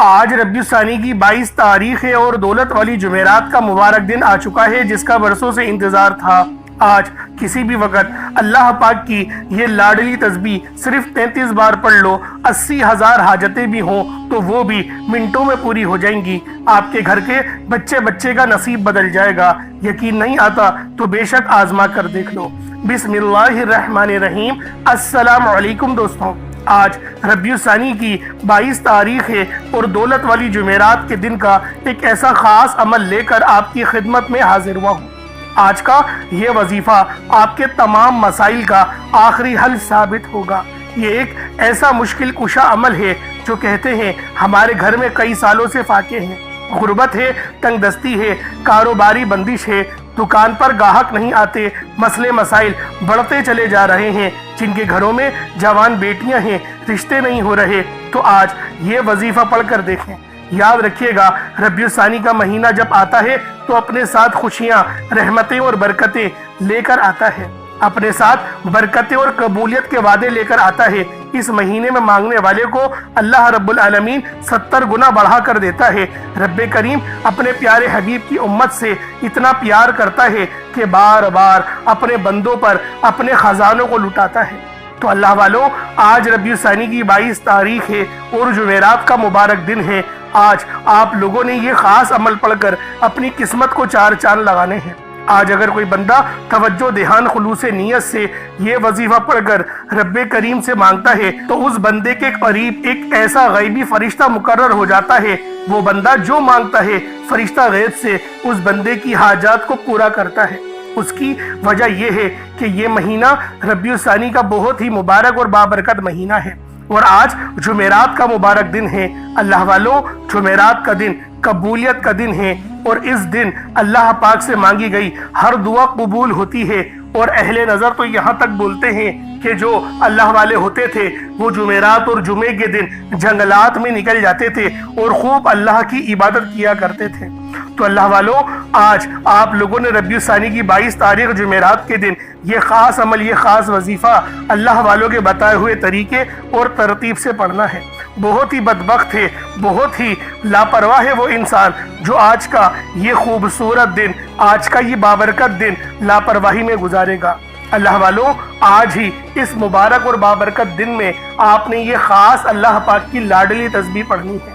آج ربیع الثانی کی 22 تاریخ ہے اور دولت والی جمعرات کا مبارک دن آ چکا ہے جس کا برسوں سے انتظار تھا۔ آج کسی بھی وقت اللہ پاک کی یہ لاڈلی تسبیح صرف 33 بار پڑھ لو، 80,000 حاجتیں بھی ہوں تو وہ بھی منٹوں میں پوری ہو جائیں گی۔ آپ کے گھر کے بچے کا نصیب بدل جائے گا۔ یقین نہیں آتا تو بے شک آزما کر دیکھ لو۔ بسم اللہ الرحمن الرحیم۔ السلام علیکم دوستوں، آج ربیع الثانی کی 22 تاریخ ہے اور دولت والی جمعرات کے دن کا ایک ایسا خاص عمل لے کر آپ کی خدمت میں حاضر ہوا ہوں۔ آج کا یہ وظیفہ آپ کے تمام مسائل کا آخری حل ثابت ہوگا۔ یہ ایک ایسا مشکل کشا عمل ہے جو کہتے ہیں ہمارے گھر میں کئی سالوں سے فاقے ہیں۔ غربت ہے، تنگ دستی ہے، کاروباری بندش ہے، دکان پر گاہک نہیں آتے، مسئلے مسائل بڑھتے چلے جا رہے ہیں، جن کے گھروں میں جوان بیٹیاں ہیں، رشتے نہیں ہو رہے، تو آج یہ وظیفہ پڑھ کر دیکھیں۔ یاد رکھیے گا، ربیع الثانی کا مہینہ جب آتا ہے تو اپنے ساتھ خوشیاں، رحمتیں اور برکتیں لے کر آتا ہے، اپنے ساتھ برکتیں اور قبولیت کے وعدے لے کر آتا ہے۔ اس مہینے میں مانگنے والے کو اللہ رب العالمین 70 گنا بڑھا کر دیتا ہے۔ رب کریم اپنے پیارے حبیب کی امت سے اتنا پیار کرتا ہے کہ بار بار اپنے بندوں پر اپنے خزانوں کو لٹاتا ہے۔ تو اللہ والوں، آج ربیع الثانی کی 22 تاریخ ہے اور جمعرات کا مبارک دن ہے۔ آج آپ لوگوں نے یہ خاص عمل پڑھ کر اپنی قسمت کو چار چاند لگانے ہیں۔ آج اگر کوئی بندہ توجہ دھیان خلوص نیت سے یہ وظیفہ پڑھ کر رب کریم سے مانگتا ہے تو اس بندے کے قریب ایک ایسا غیبی فرشتہ مقرر ہو جاتا ہے۔ وہ بندہ جو مانگتا ہے فرشتہ غیب سے اس بندے کی حاجات کو پورا کرتا ہے۔ اس کی وجہ یہ ہے کہ یہ مہینہ ربیع الثانی کا بہت ہی مبارک اور بابرکت مہینہ ہے اور آج جمعرات کا مبارک دن ہے۔ اللہ والوں، جمعرات کا دن قبولیت کا دن ہے اور اس دن اللہ پاک سے مانگی گئی ہر دعا قبول ہوتی ہے۔ اور اہل نظر تو یہاں تک بولتے ہیں کہ جو اللہ والے ہوتے تھے وہ جمعرات اور جمعے کے دن جنگلات میں نکل جاتے تھے اور خوب اللہ کی عبادت کیا کرتے تھے۔ تو اللہ والوں، آج آپ لوگوں نے ربیع الثانی کی 22 تاریخ جمعرات کے دن یہ خاص عمل، یہ خاص وظیفہ اللہ والوں کے بتائے ہوئے طریقے اور ترتیب سے پڑھنا ہے۔ بہت ہی بدبخت ہے، بہت ہی لاپرواہ ہے وہ انسان جو آج کا یہ خوبصورت دن، آج کا یہ بابرکت دن لاپرواہی میں گزارے گا۔ اللہ والوں، آج ہی اس مبارک اور بابرکت دن میں آپ نے یہ خاص اللہ پاک کی لاڈلی تسبیح پڑھنی ہے۔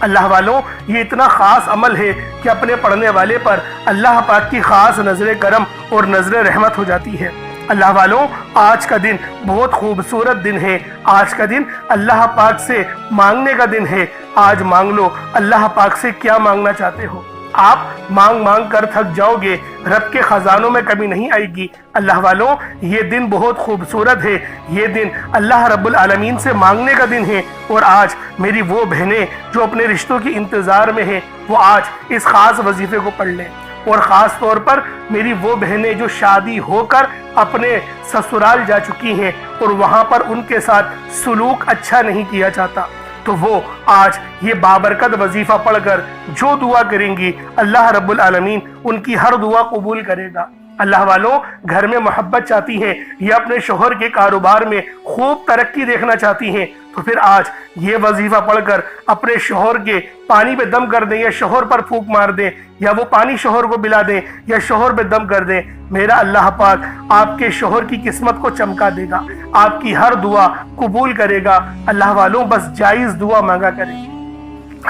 اللہ والوں، یہ اتنا خاص عمل ہے کہ اپنے پڑھنے والے پر اللہ پاک کی خاص نظر کرم اور نظر رحمت ہو جاتی ہے۔ اللہ والوں، آج کا دن بہت خوبصورت دن ہے۔ آج کا دن اللہ پاک سے مانگنے کا دن ہے۔ آج مانگ لو اللہ پاک سے کیا مانگنا چاہتے ہو۔ آپ مانگ مانگ کر تھک جاؤ گے، رب کے خزانوں میں کمی نہیں آئے گی۔ اللہ والوں، یہ دن بہت خوبصورت ہے، یہ دن اللہ رب العالمین سے مانگنے کا دن ہے۔ اور آج میری وہ بہنیں جو اپنے رشتوں کی انتظار میں ہیں وہ آج اس خاص وظیفے کو پڑھ لیں۔ اور خاص طور پر میری وہ بہنیں جو شادی ہو کر اپنے سسرال جا چکی ہیں اور وہاں پر ان کے ساتھ سلوک اچھا نہیں کیا جاتا، تو وہ آج یہ بابرکت وظیفہ پڑھ کر جو دعا کریں گی اللہ رب العالمین ان کی ہر دعا قبول کرے گا۔ اللہ والوں، گھر میں محبت چاہتی ہیں یا اپنے شوہر کے کاروبار میں خوب ترقی دیکھنا چاہتی ہیں تو پھر آج یہ وظیفہ پڑھ کر اپنے شوہر کے پانی پہ دم کر دیں یا شوہر پر پھونک مار دیں یا وہ پانی شوہر کو پلا دیں یا شوہر پہ دم کر دیں۔ میرا اللہ پاک آپ کے شوہر کی قسمت کو چمکا دے گا، آپ کی ہر دعا قبول کرے گا۔ اللہ والوں، بس جائز دعا مانگا کریں۔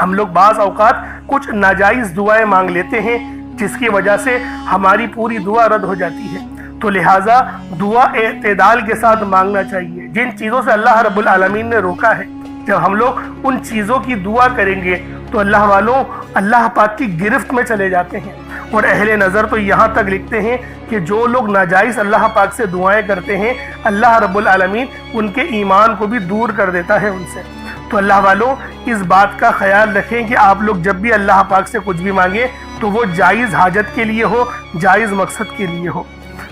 ہم لوگ بعض اوقات کچھ ناجائز دعائیں مانگ لیتے ہیں جس کی وجہ سے ہماری پوری دعا رد ہو جاتی ہے۔ تو لہٰذا دعا اعتدال کے ساتھ مانگنا چاہیے۔ جن چیزوں سے اللہ رب العالمین نے روکا ہے، جب ہم لوگ ان چیزوں کی دعا کریں گے تو اللہ والوں، اللہ پاک کی گرفت میں چلے جاتے ہیں۔ اور اہل نظر تو یہاں تک لکھتے ہیں کہ جو لوگ ناجائز اللہ پاک سے دعائیں کرتے ہیں اللہ رب العالمین ان کے ایمان کو بھی دور کر دیتا ہے ان سے۔ تو اللہ والوں، اس بات کا خیال رکھیں کہ آپ لوگ جب بھی اللہ پاک سے کچھ بھی مانگیں تو وہ جائز حاجت کے لیے ہو، جائز مقصد کے لیے ہو۔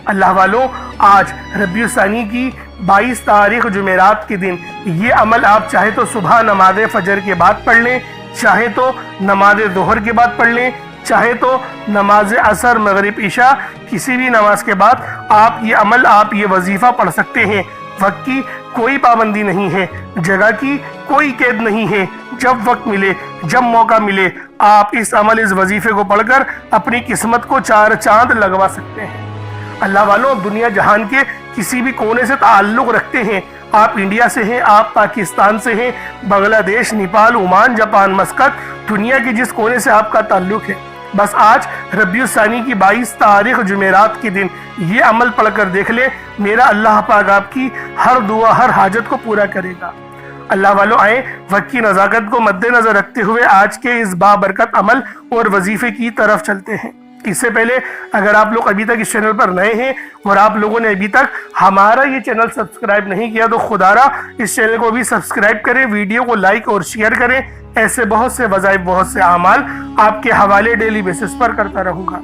اللہ والوں، آج ربیع الثانی کی 22 تاریخ جمعرات کے دن یہ عمل آپ چاہے تو صبح نماز فجر کے بعد پڑھ لیں، چاہے تو نماز ظہر کے بعد پڑھ لیں، چاہے تو نماز عصر مغرب عشاء کسی بھی نماز کے بعد آپ یہ عمل، آپ یہ وظیفہ پڑھ سکتے ہیں۔ وقت کی کوئی پابندی نہیں ہے، جگہ کی کوئی قید نہیں ہے، जब वक्त मिले, जब मौका मिले, आप इस अमल, इस वजीफे को पढ़कर अपनी किस्मत को 4 चांद लगवा सकते हैं। अल्लाह वालों, दुनिया जहान के किसी भी कोने से ताल्लुक रखते हैं, आप इंडिया से हैं, आप पाकिस्तान से हैं, बांग्लादेश, नेपाल, ओमान, जापान, मस्कत, दुनिया के जिस कोने से आपका ताल्लुक है, बस आज रबीउल सानी की 22 तारीख जुमेरात के दिन ये अमल पढ़कर देख ले, मेरा अल्लाह पाक आपकी हर दुआ, हर हाजत को पूरा करेगा। अल्लाह वालों, आए वक्त की नज़ाकत को मद्देनजर रखते हुए आज के इस बाबरकत अमल और वजीफे की तरफ चलते हैं। इससे पहले अगर आप लोग अभी तक इस चैनल पर नए हैं और आप लोगों ने अभी तक हमारा ये चैनल सब्सक्राइब नहीं किया तो खुदारा इस चैनल को भी सब्सक्राइब करें, वीडियो को लाइक और शेयर करें। ऐसे बहुत से वज़ाइफ, बहुत से अमाल आपके हवाले डेली बेसिस पर करता रहूँगा।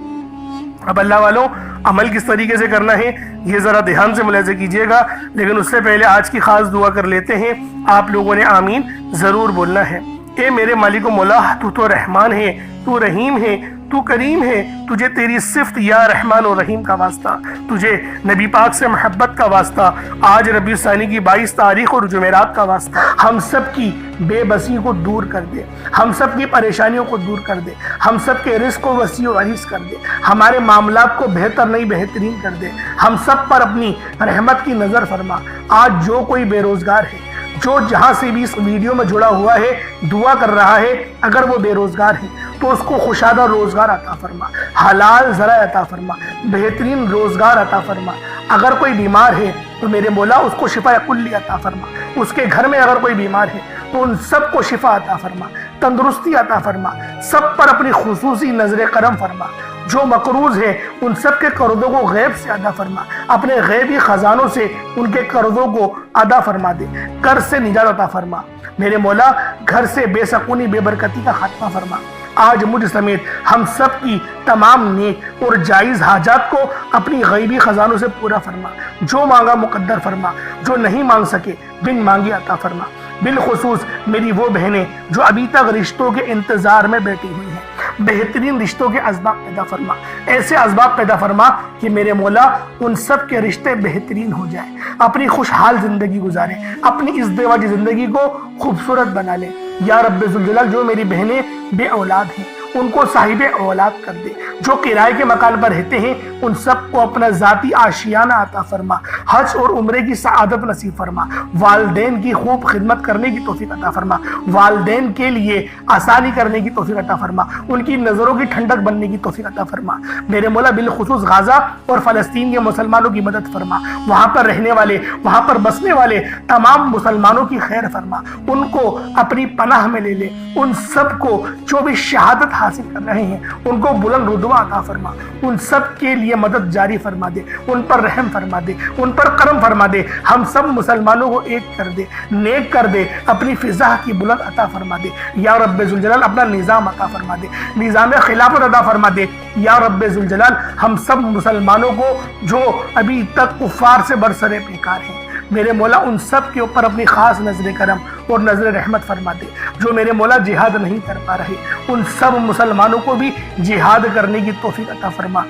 अब अल्लाह वालों, अमल किस तरीके से करना है ये ज़रा ध्यान से मुलाहिज़ा कीजिएगा, लेकिन उससे पहले आज की खास दुआ कर लेते हैं। आप लोगों ने आमीन ज़रूर बोलना है। ए मेरे मालिक मौला, तू तो रहमान है, तू रहीम है, तू करीम है, तुझे तेरी सिफ्त या रहमान और रहीम का वास्ता, तुझे नबी पाक से मोहब्बत का वास्ता, आज रबीउल सानी की 22 तारीख और जुमेरात का वास्ता, हम सब की बेबसी को दूर कर दे, हम सब की परेशानियों को दूर कर दे, हम सब के रिस्क को वसी और अरीस कर दे, हमारे मामलात को बेहतर नहीं बेहतरीन कर दे, हम सब पर अपनी रहमत की नज़र फरमा। आज जो कोई बेरोजगार है, जो जहाँ से भी इस वीडियो में जुड़ा हुआ है, दुआ कर रहा है, अगर वो बेरोजगार है तो उसको खुशादा रोजगार अता फरमा, हलाल ज़रा अता फरमा, बेहतरीन रोजगार अता फरमा। अगर कोई बीमार है तो मेरे मौला उसको शिफा कुल्ली अता फरमा, उसके घर में अगर कोई बीमार है तो उन सबको शिफा अता फरमा, तंदुरुस्ती अता फरमा, सब पर अपनी खुसूसी नजर करम फरमा। जो मकरूज है उन सब के कर्जों को गैब से अदा फरमा, अपने गैबी खजानों से उनके कर्जों को अदा फरमा दे, कर्ज से निजात अता फरमा। मेरे मौला, घर से बेसकूनी बेबरकती का खात्मा फरमा। आज मुझ समेत हम सब की तमाम नेक और जायज़ हाजात को अपनी गैबी खजानों से पूरा फरमा। जो मांगा मुकद्दर फरमा, जो नहीं मांग सके बिन मांगे अता फरमा। बिलखुसूस मेरी वो बहनें जो अभी तक रिश्तों के इंतजार में बैठी हुई हैं, बेहतरीन रिश्तों के असबाब पैदा फरमा, ऐसे असबाब पैदा फरमा कि मेरे मौला उन सब के रिश्ते बेहतरीन हो जाए, अपनी खुशहाल जिंदगी गुजारें, अपनी इस देवाजी जिंदगी को खूबसूरत बना लें। या रब्बे ज़ुल जलाल, जो मेरी बहनें बे औलाद हैं उनको साहिबे औलाद कर दे, जो किराए के मकान पर रहते हैं उन सबको अपना ज़ाती आशियाना अता फरमा, हज और उम्रे की सआदत नसीब फरमा, वालदैन की खूब खिदमत करने की तौफीक अता फरमा, वालदैन के लिए आसानी करने की तौफीक अता फरमा, उनकी नज़रों की ठंडक बनने की तौफीक अता फरमा। मेरे मौला बिलखुसूस गाज़ा और फ़लस्तीन के मुसलमानों की मदद फरमा, वहाँ पर रहने वाले, वहाँ पर बसने वाले तमाम मुसलमानों की खैर फरमा, उनको अपनी पनाह में ले ले, उन सबको जो भी शहादत हासिल कर रहे हैं उनको बुलंद रुतबा अता फरमा, उन सब के लिए मदद जारी फरमा दे, उन पर रहम फरमा दे, उन पर करम फरमा दे, हम सब मुसलमानों को एक कर दे, नेक कर दे, अपनी फिजा की बुलंद अता फरमा दे। या रब्बे ज़ुल जलाल, अपना निज़ाम अता फरमा दे, निज़ाम खिलाफत अता फरमा दे। या रब्बे ज़ुल जलाल, हम सब मुसलमानों को जो अभी तक कुफ़ार से बरसरे बेकार हैं, मेरे मौला उन सब के ऊपर अपनी खास नजर करम और नजर रहमत फरमा दे। जो मेरे मौला जिहाद नहीं कर पा रहे उन सब मुसलमानों को भी जिहाद करने की तौफीक अता फरमा,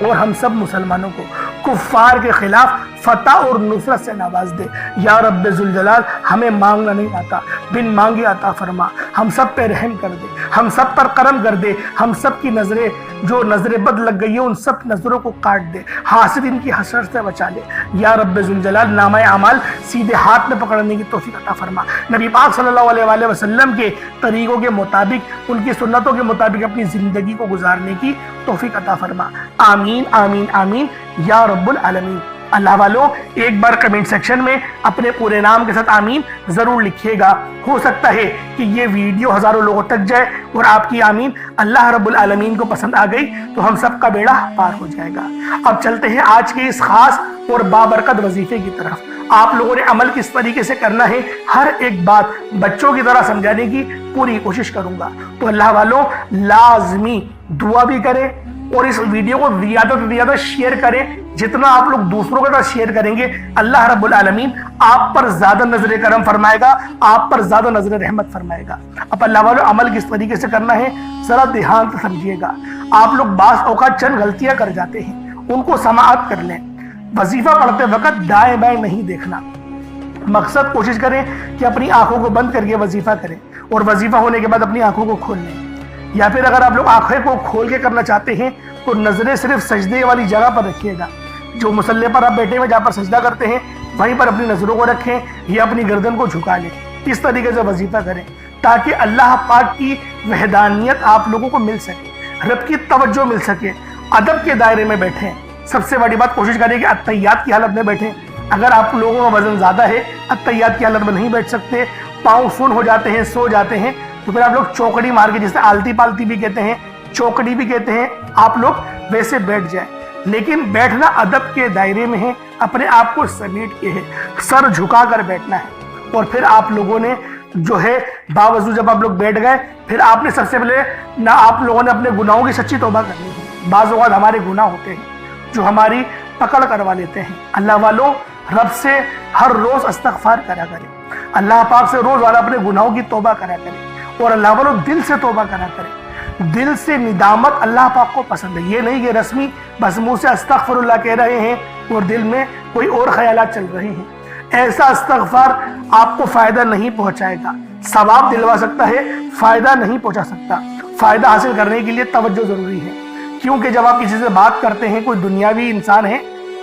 और हम सब मुसलमानों को कुफ्फार के खिलाफ फतह और नुसरत से नवाज दे। या रब्बे ज़ुल जलाल, हमें मांगना नहीं आता, बिन मांगे अता फरमा, हम सब पे रहम कर दे, हम सब पर करम कर दे, हम सब की नजरें जो नजरें बद लग गई है उन सब नजरों को काट दे, हासिदीन की हसरत से बचा ले। या रब्बे ज़ुल जलाल, नामा अमाल सीधे हाथ में पकड़ने की तौफीक अता फरमा, नबी पाक सल्लल्लाहु अलैहि वसल्लम के तरीकों के मुताबिक, उनकी सुन्नतों के मुताबिक अपनी जिंदगी को गुजारने की तौफीक अता फरमा। आमीन आमीन आमीन या रब्बुल आलमीन। अल्लाह वालों, एक बार कमेंट सेक्शन में अपने पूरे नाम के साथ आमीन जरूर लिखिएगा। हो सकता है कि ये वीडियो हजारों लोगों तक जाए और आपकी आमीन अल्लाह रब्बुल आलमीन को पसंद आ गई तो हम सबका बेड़ा पार हो जाएगा। अब चलते हैं आज के इस खास और बाबरकत वजीफे की तरफ। आप लोगों ने अमल किस तरीके से करना है, हर एक बात बच्चों की तरह समझाने की पूरी कोशिश करूंगा। तो अल्लाह वालों, लाजमी दुआ भी करें और इस वीडियो को ज्यादा से ज्यादा शेयर करें। जितना आप लोग दूसरों के साथ शेयर करेंगे, अल्लाह रब्बुल आलमीन आप पर ज्यादा नजर करम फरमाएगा, आप पर ज्यादा नजर रहमत फरमाएगा। अब अल्लाह वालों, अमल किस तरीके से करना है जरा ध्यान से समझिएगा। आप लोग बास औकात चंद गलतियां कर जाते हैं, उनको समाअत कर लें। वजीफा पढ़ते वक्त दाएं बाएं नहीं देखना, मकसद कोशिश करें कि अपनी आंखों को बंद करके वजीफा करें। और वजीफा होने के बाद अपनी आंखों को खोल लें। या फिर अगर आप लोग आंखें को खोल के करना चाहते हैं तो नजरें सिर्फ सजदे वाली जगह पर रखिएगा। जो मुसल्ले पर आप बैठे हुए जहाँ पर सजदा करते हैं वहीं पर अपनी नजरों को रखें या अपनी गर्दन को झुका लें। इस तरीके से वजीफा करें ताकि अल्लाह पाक की वहदानियत आप लोगों को मिल सके, रब की तवज्जो मिल सके। अदब के दायरे में बैठें। सबसे बड़ी बात, कोशिश करें कि अत्तहियात की हालत में बैठें। अगर आप लोगों का वजन ज़्यादा है, अत्तहियात की हालत में नहीं बैठ सकते, पाँव सुन हो जाते हैं, सो जाते हैं, तो फिर आप लोग चौकड़ी मार के, जिसे आलती पालती भी कहते हैं, चौकड़ी भी कहते हैं, आप लोग वैसे बैठ जाएं। लेकिन बैठना अदब के दायरे में है, अपने आप को समेट के है, सर झुका कर बैठना है। और फिर आप लोगों ने जो है बावजूद जब आप लोग बैठ गए, फिर आपने सबसे पहले ना आप लोगों ने अपने गुनाहों की सच्ची तौबा करनी है। बाज़ औक़ात हमारे गुनाह होते हैं जो हमारी पकड़ करवा लेते हैं। अल्लाह वालों, रब से हर रोज़ इस्तिग़फ़ार करा करें, अल्लाह पाक से रोज़ वाला अपने गुनाहों की तौबा करा करें। और अल्लाह वालों, दिल से तौबा करा करें। दिल से निदामत अल्लाह पाक को पसंद है। ये नहीं कि रस्मी बस मुँह से अस्तग़फ़िरुल्लाह कह रहे हैं और दिल में कोई और ख्यालात चल रहे हैं। ऐसा इस्तिग़फ़ार आपको फ़ायदा नहीं पहुँचाएगा। सवाब दिलवा सकता है, फ़ायदा नहीं पहुँचा सकता। फ़ायदा हासिल करने के लिए तवज्जो ज़रूरी है, क्योंकि जब आप किसी से बात करते हैं, कोई दुनियावी इंसान है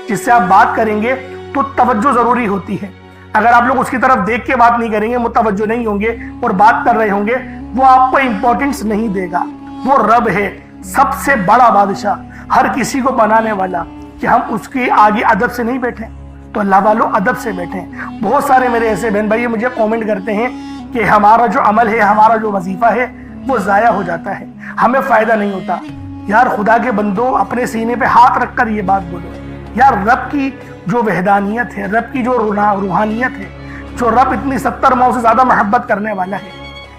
जिससे आप बात करेंगे तो तवज्जो ज़रूरी होती है। अगर आप लोग उसकी तरफ देख के बात नहीं करेंगे, मुतवज्जो नहीं होंगे और बात कर रहे होंगे, वो आपको इंपॉर्टेंस नहीं देगा। वो रब है, सबसे बड़ा बादशाह, हर किसी को बनाने वाला, कि हम उसके आगे अदब से नहीं बैठे। तो अल्लाह वालों, अदब से बैठें। बहुत सारे मेरे ऐसे बहन भाई मुझे कमेंट करते हैं कि हमारा जो अमल है, हमारा जो वजीफा है, वो ज़ाया हो जाता है, हमें फ़ायदा नहीं होता। यार खुदा के बंदो, अपने सीने पे हाथ रखकर ये बात बोलो। यार रब की जो वहदानियत है, रब की जो रूहानियत है, जो रब इतनी 70 माह से ज़्यादा मोहब्बत करने वाला है,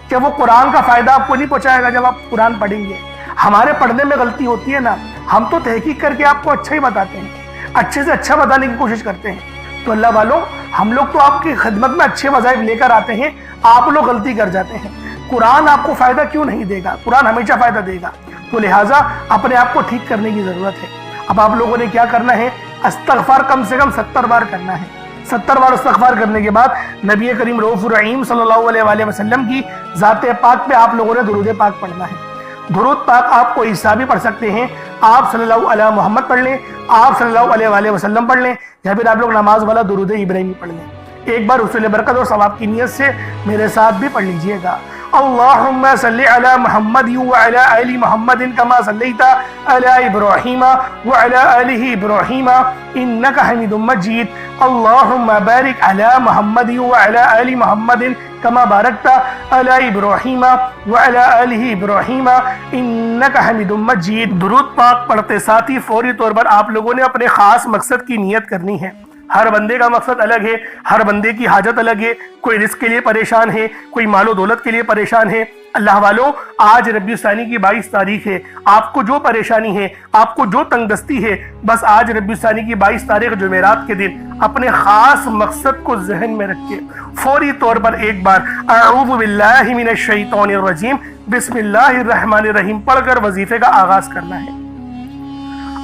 कि वो कुरान का फ़ायदा आपको नहीं पहुँचाएगा जब आप कुरान पढ़ेंगे। हमारे पढ़ने में गलती होती है ना, हम तो तहकीक करके आपको अच्छा ही बताते हैं, अच्छे से अच्छा बताने की कोशिश करते हैं। तो अल्लाह वालों, हम लोग तो आपकी खिदमत में अच्छे वज़ाइफ लेकर आते हैं, आप लोग गलती कर जाते हैं। कुरान आपको फ़ायदा क्यों नहीं देगा? कुरान हमेशा फ़ायदा देगा। तो लिहाजा अपने आप को ठीक करने की ज़रूरत है। अब आप लोगों ने क्या करना है? इस्तिग़फ़ार कम से कम 70 बार करना है। 70 बार इस्तिग़फ़ार करने के बाद नबी करीम रऊफ़ुर रहीम सल्लल्लाहु अलैहि वसल्लम की ज़ाते पाक पे आप लोगों ने दुरूद पाक पढ़ना है। दुरूद पाक आप कोई ईसा भी पढ़ सकते हैं, आप सल्लल्लाहु अलैहि मोहम्मद पढ़ लें, आप सल्लल्लाहु अलैहि वसल्लम पढ़ लें, या फिर आप लोग नमाज वाला दुरूद इब्राहिमी पढ़ लें। एक बार हुसूल बरकत और सवाब की नीयत से मेरे साथ भी पढ़ लीजिएगा। अल्लाहुम्मा सल्लि अला मुहम्मद व अला आलि मुहम्मदिन कमा सल्लैता अला इब्राहीम व अला आलि इब्राहीम इन्नका हमीदुम मजीद। अल्लाहुम्मा बारिक अला मुहम्मद व अला आलि मुहम्मदिन कमा बारकता अला इब्राहीम व अला आलि इब्राहीम इन्नका हमीदुम मजीद। दुरूद पाक पढ़ते साथ ही फौरी तौर पर आप लोगों ने अपने खास मकसद की नियत करनी है। हर बंदे का मकसद अलग है, हर बंदे की हाजत अलग है। कोई रिस्क के लिए परेशान है, कोई मालो दौलत के लिए परेशान है। अल्लाह वालों, आज रबीउ सानी की 22 तारीख है। आपको जो परेशानी है, आपको जो तंगदस्ती है, बस आज रबीउ सानी की 22 तारीख जुमेरात के दिन अपने खास मकसद को जहन में रख के फौरी तौर पर एक बार अऊज़ु बिल्लाहि मिनश शैतानिर रजीम बिस्मिल्लाहिर रहमानिर रहीम पढ़कर वजीफे का आगाज करना है।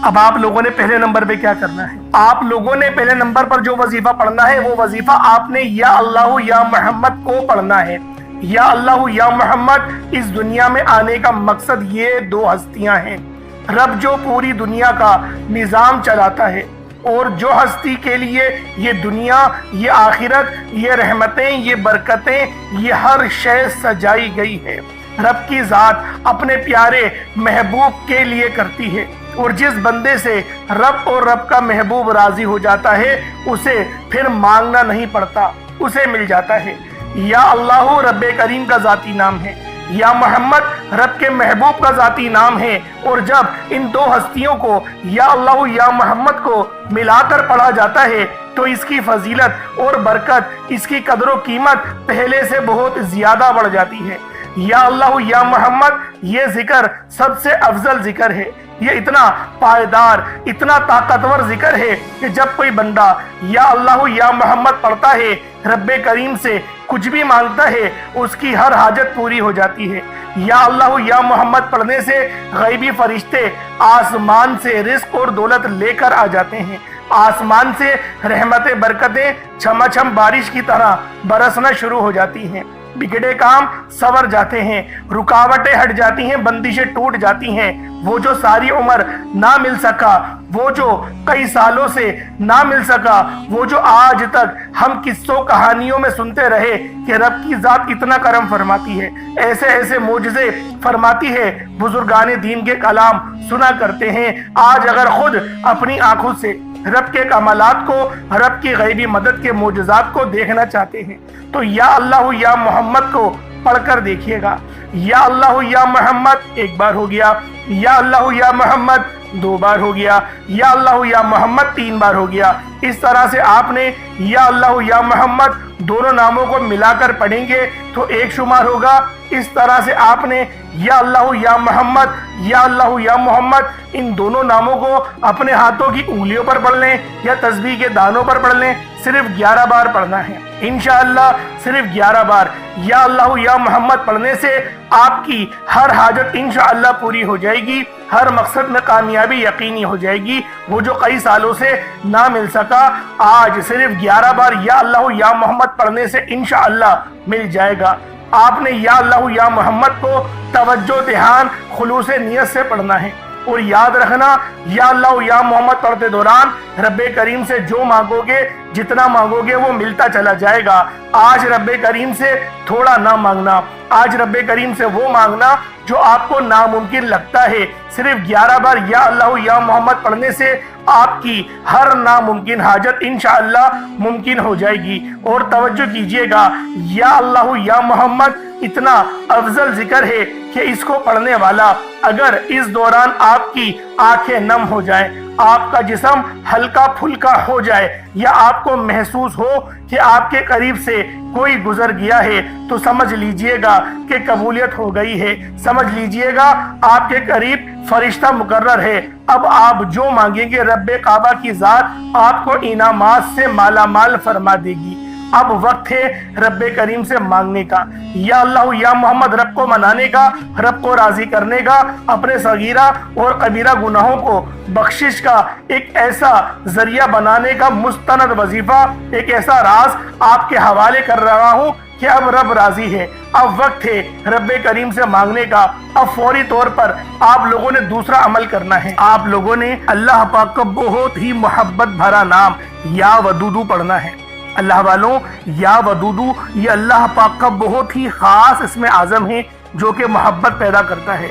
अब आप लोगों ने पहले नंबर पे क्या करना है? आप लोगों ने पहले नंबर पर जो वजीफा पढ़ना है, वो वजीफा आपने या अल्लाह या मोहम्मद को पढ़ना है। या अल्लाह या मोहम्मद, इस दुनिया में आने का मकसद ये दो हस्तियां हैं। रब जो पूरी दुनिया का निज़ाम चलाता है, और जो हस्ती के लिए ये दुनिया, ये आखिरत, ये रहमतें, ये बरकतें, ये हर शय सजाई गई है, रब की ज़ात अपने प्यारे महबूब के लिए करती है। और जिस बंदे से रब और रब का महबूब राजी हो जाता है, उसे फिर मांगना नहीं पड़ता, उसे मिल जाता है। या अल्लाह रब्बे करीम का ज़ाती नाम है, या मोहम्मद रब के महबूब का ज़ाती नाम है। और जब इन दो हस्तियों को या अल्लाह या मोहम्मद को मिलाकर पढ़ा जाता है, तो इसकी फजीलत और बरकत, इसकी कदर व कीमत पहले से बहुत ज़्यादा बढ़ जाती है। या अल्लाह या मोहम्मद, ये जिक्र सबसे अफजल जिक्र है। ये इतना पायदार, इतना ताकतवर जिक्र है कि जब कोई बंदा या अल्लाह या मोहम्मद पढ़ता है, रब्बे करीम से कुछ भी मांगता है, उसकी हर हाजत पूरी हो जाती है। या अल्लाह या मोहम्मद पढ़ने से गैबी फरिश्ते आसमान से रिस्क और दौलत लेकर आ जाते हैं। आसमान से रहमतें, बरकतें छमाछम बारिश की तरह बरसना शुरू हो जाती हैं। बिगड़े काम सवर जाते हैं, रुकावटें हट जाती हैं, बंदिशें टूट जाती हैं। वो जो सारी उम्र ना मिल सका, वो जो कई सालों से ना मिल सका, वो जो आज तक हम किस्सों कहानियों में सुनते रहे कि रब की जात इतना करम फरमाती है, ऐसे ऐसे मोजज़े फरमाती है, बुजुर्गाने दीन के कलाम सुना करते हैं। आज अगर खुद अपनी आंखों से रब के कमालात को, रब की गैबी मदद के मोजज़ात को देखना चाहते हैं तो या अल्लाह या मोहम्मद को पढ़कर देखिएगा। या अल्लाह या मोहम्मद एक बार हो गया, या अल्लाह या मोहम्मद 2 बार हो गया, या अल्लाह या मोहम्मद 3 बार हो गया। इस तरह से आपने या अल्लाह या मोहम्मद दोनों नामों को मिलाकर पढ़ेंगे तो 1 शुमार होगा। इस तरह से आपने या अल्लाह या मोहम्मद, या अल्लाह या मोहम्मद इन दोनों नामों को अपने हाथों की उंगलियों पर पढ़ लें या तस्बीह के दानों पर पढ़ लें। सिर्फ 11 बार पढ़ना है इंशाअल्लाह। सिर्फ 11 बार या अल्लाह या मोहम्मद पढ़ने से आपकी हर हाजत इंशाअल्लाह पूरी हो जाएगी, हर मकसद में कामयाबी यकीनी हो जाएगी। वो जो कई सालों से ना मिल सका, आज सिर्फ 11 बार या अल्लाह या मोहम्मद पढ़ने से इंशाअल्लाह मिल जाएगा। आपने या अल्लाह या मोहम्मद को तवज्जो, ध्यान, खुलूस नियत से पढ़ना है। और याद रखना, या अल्लाह या मोहम्मद पढ़ते दौरान रब्बे करीम से जो मांगोगे, जितना मांगोगे वो मिलता चला जाएगा। आज रब्बे करीम से थोड़ा ना मांगना, आज रब्बे करीम से वो मांगना जो आपको नामुमकिन लगता है। सिर्फ 11 बार या अल्लाह या मोहम्मद पढ़ने से आपकी हर नामुमकिन हाजत इंशाअल्लाह मुमकिन हो जाएगी। और तवज्जो कीजिएगा, या अल्लाह या मोहम्मद इतना अफजल जिक्र है कि इसको पढ़ने वाला अगर इस दौरान आपकी आंखें नम हो जाए, आपका जिस्म हल्का फुल्का हो जाए, या आपको महसूस हो कि आपके करीब से कोई गुजर गया है, तो समझ लीजिएगा कि कबूलियत हो गई है। समझ लीजिएगा आपके करीब फरिश्ता मुकर्रर है। अब आप जो मांगेंगे रब्बे काबा की जात आपको इनामात से माला माल फरमा देगी। अब वक्त है रब्बे करीम से मांगने का, या अल्लाह या मोहम्मद रब को मनाने का, रब को राजी करने का, अपने सगीरा और कबीरा गुनाहों को बख्शिश का एक ऐसा जरिया बनाने का मुस्तनद वजीफा, एक ऐसा राज आपके हवाले कर रहा हूँ कि अब रब राजी है। अब वक्त है रब्बे करीम से मांगने का। अब फौरी तौर पर आप लोगों ने दूसरा अमल करना है। आप लोगों ने अल्लाह पाक का बहुत ही मोहब्बत भरा नाम या वदूदू पढ़ना है। अल्लाह वालों, या वदूदू ये अल्लाह पाक का बहुत ही खास इसमें आज़म है जो कि मोहब्बत पैदा करता है।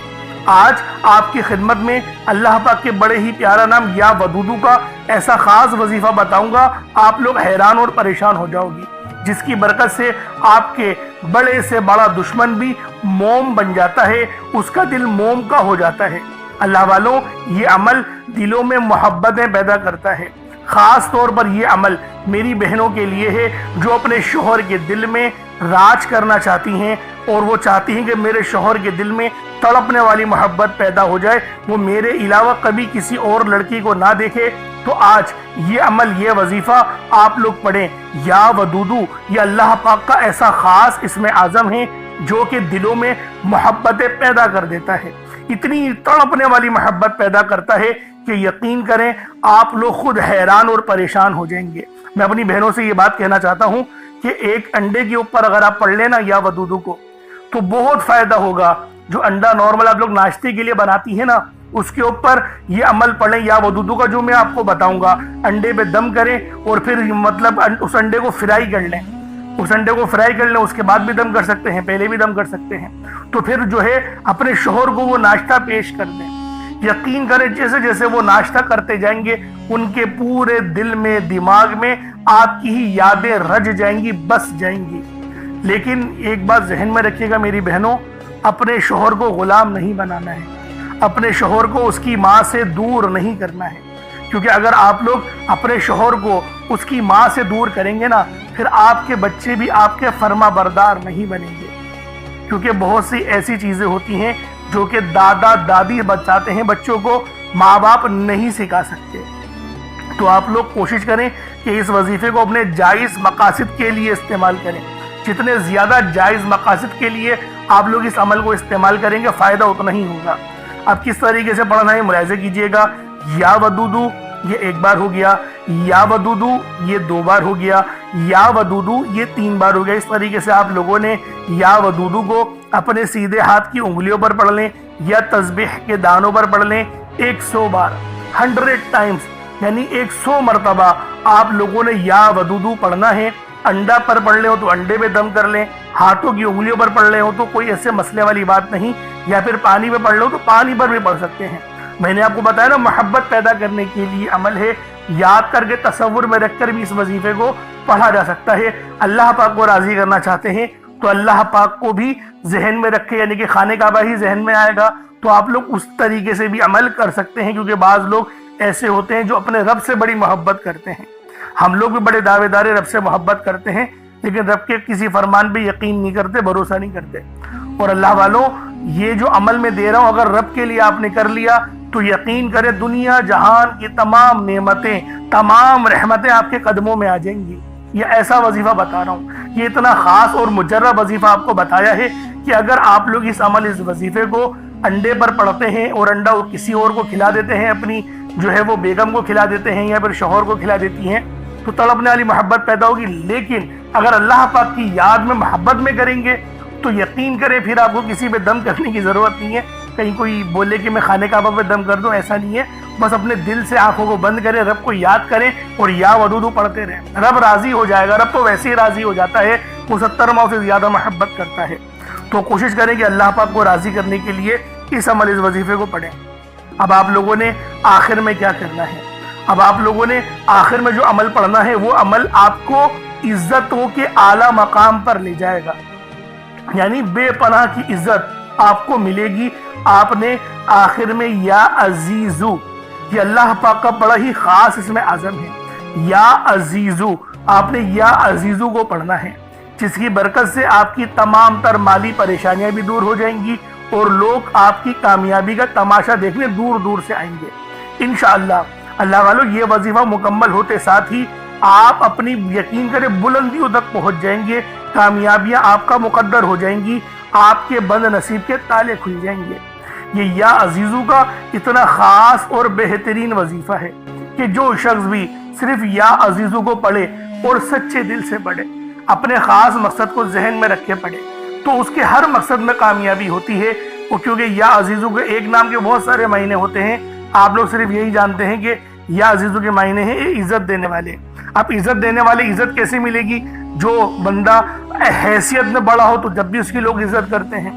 आज आपकी खिदमत में अल्लाह पाक के बड़े ही प्यारा नाम या वदूदू का ऐसा खास वजीफा बताऊंगा, आप लोग हैरान और परेशान हो जाओगी, जिसकी बरकत से आपके बड़े से बड़ा दुश्मन भी मोम बन जाता है, उसका दिल मोम का हो जाता है। अल्लाह वालों, ये अमल दिलों में मोहब्बतें पैदा करता है। खास तौर पर ये अमल मेरी बहनों के लिए है जो अपने शोहर के दिल में राज करना चाहती हैं और वो चाहती हैं कि मेरे शोहर के दिल में तड़पने वाली मोहब्बत पैदा हो जाए, वो मेरे अलावा कभी किसी और लड़की को ना देखे। तो आज ये अमल, ये वजीफा आप लोग पढ़ें, या वदूदू। ये अल्लाह पाक का ऐसा खास इसमें आज़म है जो कि दिलों में मोहब्बतें पैदा कर देता है, इतनी तड़पने वाली मोहब्बत पैदा करता है कि यकीन करें आप लोग खुद हैरान और परेशान हो जाएंगे। मैं अपनी बहनों से ये बात कहना चाहता हूँ कि एक अंडे के ऊपर अगर आप पढ़ लेना या वदूदू को, तो बहुत फायदा होगा। जो अंडा नॉर्मल आप लोग नाश्ते के लिए बनाती है ना, उसके ऊपर ये अमल पढ़ें या वदूदू का जो मैं आपको बताऊंगा। अंडे पे दम करें और फिर मतलब उस अंडे को फ्राई कर लें, उस अंडे को फ्राई कर लें, उसके बाद भी दम कर सकते हैं, पहले भी दम कर सकते हैं। तो फिर जो है अपने शोहर को वो नाश्ता पेश कर दें। यकीन करें जैसे जैसे वो नाश्ता करते जाएंगे, उनके पूरे दिल में, दिमाग में आपकी ही यादें रच जाएंगी, बस जाएंगी। लेकिन एक बात जहन में रखिएगा मेरी बहनों, अपने शोहर को गुलाम नहीं बनाना है, अपने शोहर को उसकी माँ से दूर नहीं करना है। क्योंकि अगर आप लोग अपने शोहर को उसकी माँ से दूर करेंगे ना, फिर आपके बच्चे भी आपके फर्मा बरदार नहीं बनेंगे। क्योंकि बहुत सी ऐसी चीज़ें होती हैं जो कि दादा दादी बचाते हैं बच्चों को, माँ बाप नहीं सिखा सकते। तो आप लोग कोशिश करें कि इस वजीफे को अपने जायज़ मकासद के लिए इस्तेमाल करें। जितने ज़्यादा जायज़ मकासद के लिए आप लोग इस अमल को इस्तेमाल करेंगे, फ़ायदा उतना ही होगा। अब किस तरीके से पढ़ना है मुलाहिज़ा कीजिएगा। या वदूदू یہ ایک بار ہو گیا، یا ودودو یہ 2 بار ہو گیا، یا ودودو یہ 3 بار ہو گیا۔ اس طریقے سے آپ لوگوں نے یا ودودو کو اپنے سیدھے ہاتھ کی انگلیوں پر پڑھ لیں یا تسبیح کے دانوں پر پڑھ لیں 100 بار، 100 ٹائمز، یعنی 100 مرتبہ آپ لوگوں نے یا ودودو پڑھنا ہے۔ انڈا پر پڑھ لے ہو تو انڈے پہ دم کر لیں، ہاتھوں کی انگلیوں پر پڑھ لے ہو تو کوئی ایسے مسئلے والی بات نہیں، یا پھر پانی پہ پڑھ لو تو پانی پر بھی پڑھ سکتے ہیں۔ میں نے آپ کو بتایا نا، محبت پیدا کرنے کے لیے عمل ہے، یاد کر کے تصور میں رکھ کر بھی اس وظیفے کو پڑھا جا سکتا ہے۔ اللہ پاک کو راضی کرنا چاہتے ہیں تو اللہ پاک کو بھی ذہن میں رکھے، یعنی کہ خانہ کعبہ ہی ذہن میں آئے گا، تو آپ لوگ اس طریقے سے بھی عمل کر سکتے ہیں، کیونکہ بعض لوگ ایسے ہوتے ہیں جو اپنے رب سے بڑی محبت کرتے ہیں۔ ہم لوگ بھی بڑے دعوے دار رب سے محبت کرتے ہیں، لیکن رب کے کسی فرمان پہ یقین نہیں کرتے، بھروسہ نہیں کرتے۔ اور اللہ والوں، یہ جو عمل میں دے رہا ہوں اگر رب کے لیے آپ نے کر لیا تو یقین کرے دنیا جہان کی تمام نعمتیں، تمام رحمتیں آپ کے قدموں میں آ جائیں گی۔ یہ ایسا وظیفہ بتا رہا ہوں، یہ اتنا خاص اور مجرب وظیفہ آپ کو بتایا ہے کہ اگر آپ لوگ اس وظیفے کو انڈے پر پڑھتے ہیں اور انڈا کسی اور کو کھلا دیتے ہیں، اپنی جو ہے وہ بیگم کو کھلا دیتے ہیں یا پھر شوہر کو کھلا دیتی ہیں، تو تڑپنے والی محبت پیدا ہوگی۔ لیکن اگر اللہ پاک کی یاد میں محبت میں کریں گے تو یقین کریں پھر آپ کو کسی پہ دم کرنے کی ضرورت نہیں ہے۔ کہیں کوئی بولے کہ میں خانہ کعبہ پہ دم کر دوں، ایسا نہیں ہے۔ بس اپنے دل سے آنکھوں کو بند کریں، رب کو یاد کریں اور یا ودودو پڑھتے رہیں، رب راضی ہو جائے گا۔ رب تو ویسے ہی راضی ہو جاتا ہے، وہ 70 ماؤں سے زیادہ محبت کرتا ہے۔ تو کوشش کریں کہ اللہ پاک کو راضی کرنے کے لیے اس وظیفے کو پڑھیں۔ اب آپ لوگوں نے آخر میں کیا کرنا ہے؟ اب آپ لوگوں نے آخر میں جو عمل پڑھنا ہے وہ عمل آپ کو عزتوں کے اعلیٰ مقام پر لے جائے گا، یعنی بے پناہ کی عزت آپ کو ملے گی۔ آپ نے آخر میں یا عزیزو، یہ اللہ پاک کا بڑا ہی خاص اسم اعظم ہے، یا عزیزو، آپ نے یا عزیزو کو پڑھنا ہے، جس کی برکت سے آپ کی تمام تر مالی پریشانیاں بھی دور ہو جائیں گی اور لوگ آپ کی کامیابی کا تماشا دیکھنے دور دور سے آئیں گے انشاءاللہ۔ اللہ والو، یہ وظیفہ مکمل ہوتے ساتھ ہی آپ اپنی یقین کرے بلندیوں تک پہنچ جائیں گے، کامیابیاں آپ کا مقدر ہو جائیں گی، آپ کے بند نصیب کے تالے کھل جائیں گے۔ یہ یا عزیزو کا اتنا خاص اور بہترین وظیفہ ہے کہ جو شخص بھی صرف یا عزیزو کو پڑھے اور سچے دل سے پڑھے، اپنے خاص مقصد کو ذہن میں رکھ کے پڑھے، تو اس کے ہر مقصد میں کامیابی ہوتی ہے۔ اور کیونکہ یا عزیزو کے ایک نام کے بہت سارے معنی ہوتے ہیں، آپ لوگ صرف یہی جانتے ہیں کہ یا عزیزو کے معنی ہیں عزت دینے والے۔ اب عزت دینے والے عزت کیسے ملے گی؟ جو بندہ حیثیت میں بڑا ہو تو جب بھی اس کی لوگ عزت کرتے ہیں،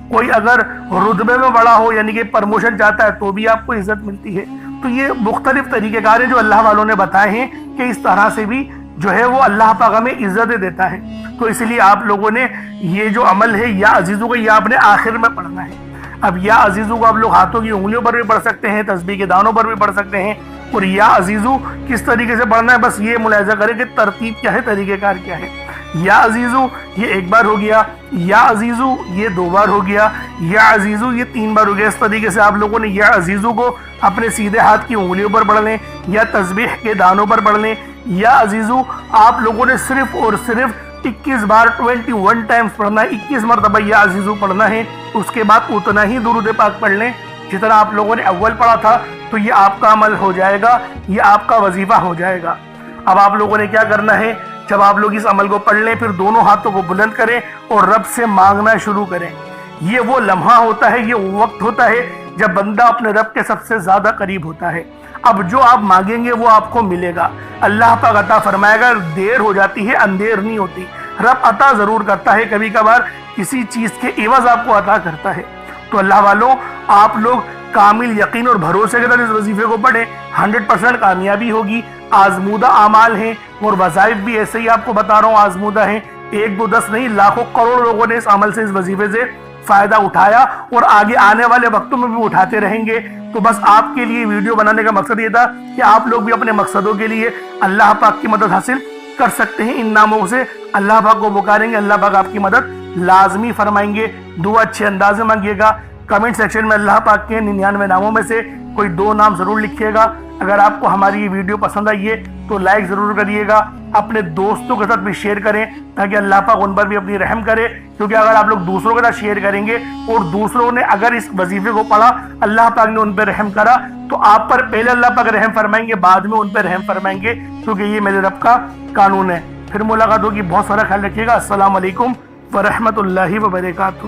کوئی اگر رتبے میں بڑا ہو یعنی کہ پرموشن چاہتا ہے تو بھی آپ کو عزت ملتی ہے۔ تو یہ مختلف طریقہ کار ہے جو اللہ والوں نے بتائے ہیں کہ اس طرح سے بھی جو ہے وہ اللہ پاک ہمیں عزت دیتا ہے۔ تو اس لیے آپ لوگوں نے یہ جو عمل ہے یا عزیزو کا، یہ آپ نے آخر میں پڑھنا ہے۔ اب یا عزیزو کو آپ لوگ ہاتھوں کی انگلیوں پر بھی پڑھ سکتے ہیں، تسبیح کے دانوں پر بھی پڑھ سکتے ہیں۔ اور یا عزیزو کس طریقے سے پڑھنا ہے بس یہ ملاحظہ کریں کہ ترتیب کیا ہے، طریقہ کار کیا ہے۔ یا عزیزو یہ ایک بار ہو گیا، یا عزیزو یہ 2 بار ہو گیا، یا عزیزو یہ 3 بار ہو گیا۔ اس طریقے سے آپ لوگوں نے یا عزیزو کو اپنے سیدھے ہاتھ کی انگلیوں پر پڑھ لیں یا تسبیح کے دانوں پر پڑھ لیں۔ یا عزیزو آپ لوگوں نے صرف اور صرف 21 بار 21 ٹائمز پڑھنا ہے، 21 مرتبہ یا عزیزو پڑھنا ہے۔ اس کے بعد اتنا ہی درود پاک پڑھ لیں جتنا آپ لوگوں نے اول پڑھا تھا، تو یہ آپ کا عمل ہو جائے گا، یہ آپ کا وظیفہ ہو جائے گا۔ اب آپ لوگوں نے کیا کرنا ہے؟ جب آپ لوگ اس عمل کو پڑھ لیں پھر دونوں ہاتھوں کو بلند کریں اور رب سے مانگنا شروع کریں۔ یہ وہ لمحہ ہوتا ہے، یہ وہ وقت ہوتا ہے جب بندہ اپنے رب کے سب سے زیادہ قریب ہوتا ہے۔ اب جو آپ مانگیں گے وہ آپ کو ملے گا، اللہ پاک عطا فرمائے گا۔ دیر ہو جاتی ہے، اندیر نہیں ہوتی۔ رب عطا ضرور کرتا ہے، کبھی کبھار کسی چیز کے عوض آپ کو عطا کرتا ہے۔ تو اللہ والوں، آپ لوگ کامل یقین اور بھروسے کے ساتھ اس وظیفے کو پڑھیں، 100% کامیابی ہوگی۔ آزمودہ اعمال ہیں اور وظائف بھی ایسے ہی آپ کو بتا رہا ہوں آزمودہ ہیں، 1 2 10 نہیں، لاکھوں کروڑ لوگوں نے اس عمل سے، اس وظیفے سے فائدہ اٹھایا اور آگے آنے والے وقتوں میں بھی اٹھاتے رہیں گے۔ تو بس آپ کے لیے ویڈیو بنانے کا مقصد یہ تھا کہ آپ لوگ بھی اپنے مقصدوں کے لیے اللہ پاک کی مدد حاصل کر سکتے ہیں۔ ان ناموں سے اللہ پاک کو پکاریں گے، اللہ پاک آپ کی مدد لازمی فرمائیں گے۔ دعا اچھے انداز میں مانگیے گا کمنٹ سیکشن میں اللہ پاک کے 99 ناموں میں سے کوئی 2 نام ضرور لکھیے گا۔ اگر آپ کو ہماری یہ ویڈیو پسند آئی ہے تو لائک ضرور کریے گا، اپنے دوستوں کے ساتھ بھی شیئر کریں تاکہ اللہ پاک ان پر بھی اپنی رحم کرے، کیونکہ اگر آپ لوگ دوسروں کے ساتھ شیئر کریں گے اور دوسروں نے اگر اس وظیفے کو پڑھا، اللہ پاک نے ان پہ رحم کرا، تو آپ پر پہلے اللہ پاک رحم فرمائیں گے، بعد میں ان پہ رحم فرمائیں گے، کیونکہ یہ میرے رب کا قانون ہے۔ پھر ملاقات ہوگی، بہت سارا خیال رکھیے گا۔ السلام علیکم ورحمۃ اللہ وبرکاتہ۔